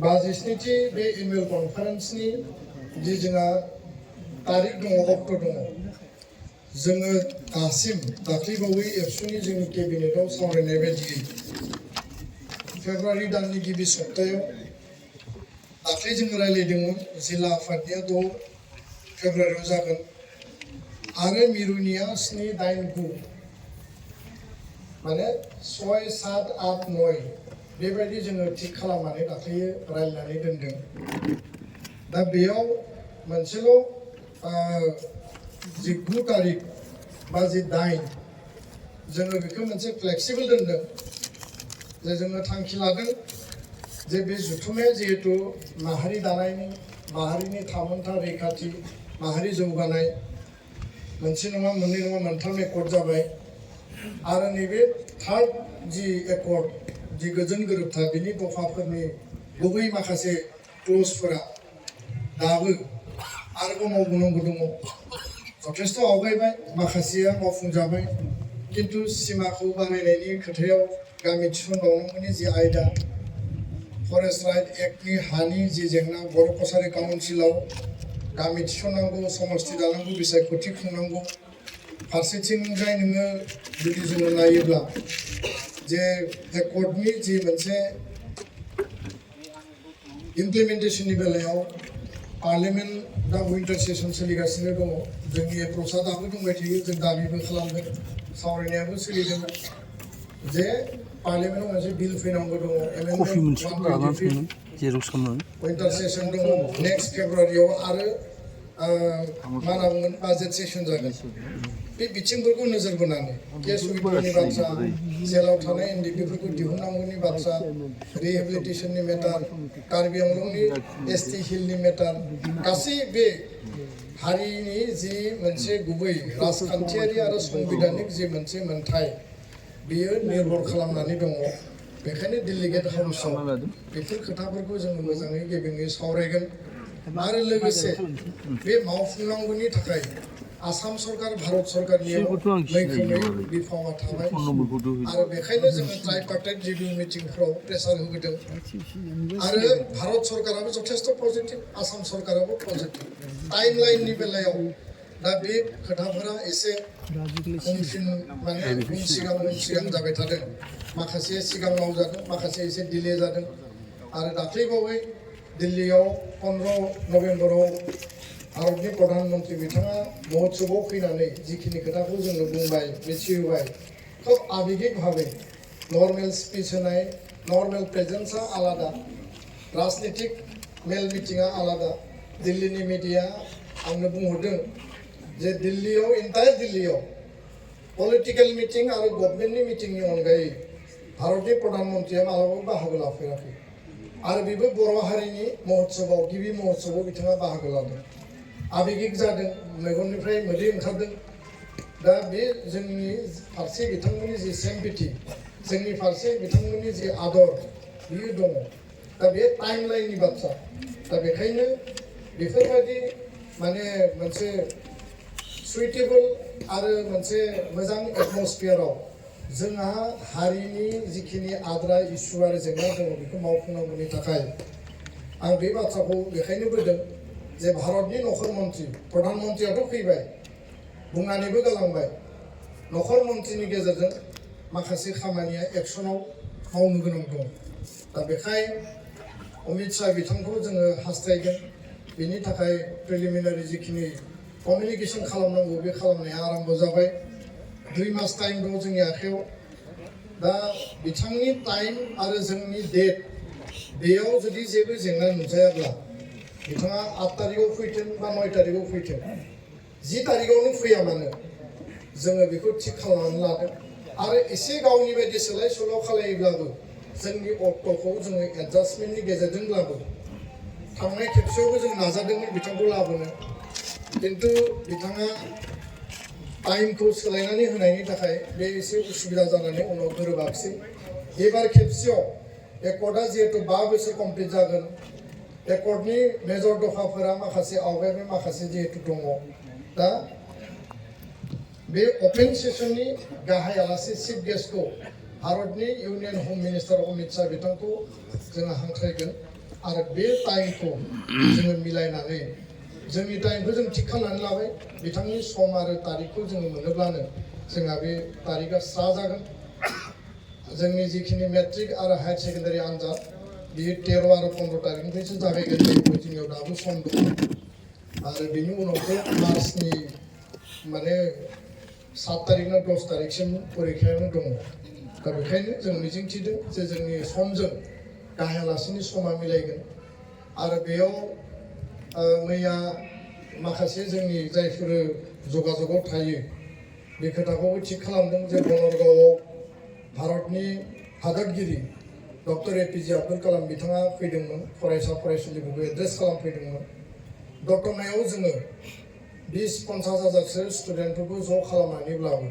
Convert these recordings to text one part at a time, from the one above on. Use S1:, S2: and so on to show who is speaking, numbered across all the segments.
S1: बाजिस्निथि बे एनुवेल कनफारेन्सनि जि जोंहा तारिख दङ अक्ट' दङ जोङो दासिम दाख्लैबावै एबसुनि जोंनि केबिनेटआव सावरायनाय बायदियै फेब्रुवारि दाननि गिबि सप्तायाव दाख्लै जोङो रायज्लायदोंमोन जिल्ला आफादनिया 6 फेब्रुवारियाव जागोन आरो मिरुनिया 7, 8, 9 माने 6, 7, 8, 9 बेबायदि जोङो थिक खालामनानै दाख्लै रायज्लायनानै दोनदों। दा बेयाव मोनसेल' जि 9 तारिख बा जि 8 जोङो बेखौ मोनसे फ्लेक्सिबल दोनदों जे जोङो थांखि लादों जे बे जुथुमाया जिहेतु माहारि दानायनि माहारिनि थामोनथा रैखाथि माहारि जौगानाय मोनसे नङा मोननै नङा मोनथाम एकर्ड जाबाय आरो नैबे थार्ड जि एकर्ड जि गोजोन गोरोबथा बिनि दफाफोरनि गुबै माखासे क्लजफोरा दाबो आरोबाव मावबावनांगौ दङ। जथेस्थ' आवगायबाय माखासेया मावफुंजाबाय किन्तु सिमाखौ बानायनायनि खोथायाव गामि थिसनबावनांगौनि जि आयदा फरेस्ट राइट एक्टनि हानि जि जेंना बर' कसारि काउन्सिलाव गामि थिसननांगौ समस्ति दानांगौ बिसायख'थि खुंनांगौ फारसेथिंजाय नोङो जुदि जोङो नायोब्ला जे एकर्डनि जि मोनसे इमप्लिमेन्टेसननि बेलायाव पार्लियामेन्ट दा विन्टार सेसन सोलिगासिनो दङ जोंनि एप्र'चआ दाबो दंबाय थायो जों दाबिबो खालामदों सावरायनायाबो सोलिदों जे पार्लियामेन्टआव मोनसे बिल फैनांगौ दङ विन्टार सेसन दङ नेक्स्ट फेब्रुवारियाव आरो मा होनना बुंगोन बाजेट सेसन जागोन बे बिथिंफोरखौ नोजोर बोनानै केस उइथ्र'नि बाथ्रा जेलाव थानाय एनडिपिफोरखौ दिहुननांगौनि बाथ्रा रिहेबिलिटेसननि मेटार कार्बि आंलंनि एसटि हिलनि मेटार गासै बे हारिनि जि मोनसे गुबै राजखान्थियारि आरो संबिधानिक जि मोनसे मोन्थाय बेयो निर्भर खालामनानै दङ बेखायनो डेलिगेट हाउसआव बेफोर खोथाफोरखौ जोङो मोजाङै गेबेङै सावरायगोन आरो लोगोसे बे मावफुंनांगौनि थाखाय आसाम सरकार भारत सरकारनियाव मैखोमै बिफावा थाबाय आरो बेखायनो जोङो ट्राइपार्टाइट रिभिउ मिटिंफ्राव प्रेसार होबोदों आरो भारत सरकाराबो जथेस्थ' पजिटिभ आसाम सरकाराबो पजिटिभ टाइमलाइननि बेलायाव दा बे खोथाफोरा एसे उनफिन माने उन सिगां जाबाय थादों माखासे सिगां मावजादों माखासे एसे डिले जादों आरो दाख्लैबावै दिल्लीयाव 15 नभेम्बराव भारतनि प्रधान मन्त्रि बिथाङा महोत्सवआव फैनानै जिखिनि खोथाखौ जोङो बुंबाय मिथिहोबाय खोब आबेगिक भाबै नर्मेल स्पिच होनाय नर्मेल प्रेजेन्सआ आलादा राजनितिक मेल मिटिङा आलादा दिल्लीनि मिडिया आंनो बुंहरदों जे दिल्लीयाव इन्टायर दिल्लीयाव पलिटिकेल मिटिं आरो गभर्नमेन्टनि मिटिंनि अनगायै भारतनि प्रधान मन्त्रिया मालाबाबो बाहागो लाफेराखै आरो बेबो बर' हारिनि महोत्सवआव गिबि महोत्सवआव बिथाङा बाहागो लादों आबेगिक जादों मेगननिफ्राय मोदै ओंखारदों दा बे जोंनि फारसे बिथांमोननि जि सेम्पिथि जोंनि फारसे बिथांमोननि जि आदर बियो दङ दा बे टाइमलाइननि बाथ्रा दा बेखायनो बेफोरबायदि माने मोनसे सुइटेबल आरो मोनसे मोजां एटमस्फियाराव जोंहा हारिनि जिखिनि आद्रा इस्यु आरो जेंना दङ बेखौ मावफुंनांगौनि थाखाय आं बे बाथ्राखौ बेखायनो बुंदों जे भारतनि नखर मन्त्रि प्रधान मन्त्रियाथ' फैबाय बुंनानैबो गालांबाय नखर मन्त्रिनि गेजेरजों माखासे खामानिया एक्सनाव मावनो गोनां दं दा बेखाय अमित शाह बिथांखौ जोङो हास्थायगोन बेनि थाखाय प्रिलिमिनारि जिखिनि कमिउनिकेसन खालामनांगौ बे खालामनाया आराम्भ जाबाय 2 मास टाइम दं जोंनि आखायाव दा बिथांनि टाइम आरो जोंनि डेट बेयाव जुदि जेबो जेंना नुजायाब्ला बिथाङा 8 तारिखआव फैथों बा 9 तारिखआव फैथों 10 तारिखआवनो फैया मानो जोङो बेखौ थिक खालामनानै लादों आरो एसे गावनि बायदि सोलाय सोल' खालायोब्लाबो जोंनि अक्ट'खौ जोङो एडजास्टमेन्टनि गेजेरजोंब्लाबो थांनाय खेबसेयावबो जों नाजादोंमोन बिथांखौ लाबोनो किन्तु बिथाङा टाइमखौ सोलायनानै होनायनि थाखाय बे एसे उसुबिदा जानानै उनाव गोरोबाखिसै एबार खेबसेयाव एकर्डआ जिहेतु 5 बोसोर कमप्लिट जागोन एकर्डनि मेजर दफाफोरा माखासे आवगायबाय माखासे जिहेतु दङ दा बे अपेन सेसननि गाहाय आलासि चिफ गेस्टखौ भारतनि इउनियन हम मिनिस्टार अमित शाह बिथांखौ जोङो हांख्रायगोन आरो बे टाइमखौ जोङो मिलायनानै जोंनि टाइमखौ जों थिग खालामनानै लाबाय बिथांनि सम आरो तारिखखौ जोङो मोनोब्लानो जोंहा बे तारिखआ स्रा जागोन जोंनि जिखिनि मेट्रिक आरो हायार सेकेन्डारि आनजाद बियो 13 आरो 15 तारिखनिफ्रायसो जागायगोन जायखौ जोंनियाव दाबो सम दङ आरो बेनि उनावसो मार्चनि माने 7 तारिख ना 10 तारिखसिम परिखायानो दङ दा बेखायनो जों मिजिंथिदों जे जोंनि समजों गाहायालासिनो समा मिलायगोन आरो बेयाव मैया माखासे जोंनि जायफोर जगाजगआव थायो बे खोथाखौबो थिग खालामदों जे बनरगावआव भारतनि हादोरगिरि डक्टर एपिजे आब्दुल कालाम बिथाङा फैदोंमोन फरायसा फरायसुलिफोरखौ एड्रेस खालामफैदोंमोन दतमायाव जोङो 20-50 हाजारसो स्टुडेन्टफोरखौ ज' खालामनानैब्लाबो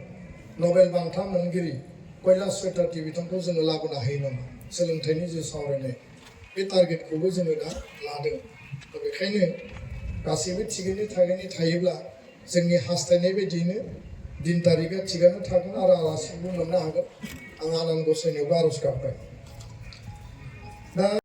S1: नबेल बान्था मोनगिरि कैलाश सत्यार्थी बिथांखौ जोङो लाबोनो हायो नामा सोलोंथाइनि जे सावरायनाय बे टारगेटखौबो जोङो दा लादों दा बेखायनो गासैबो थिगैनो थायोब्ला जोंनि हास्थायनाय बायदियैनो दिन तारिखआ थिगानो थागोन आरो आलासिबो मोननो हागोन आं आनान गसाइनियावबो आर'ज गाबबाय दा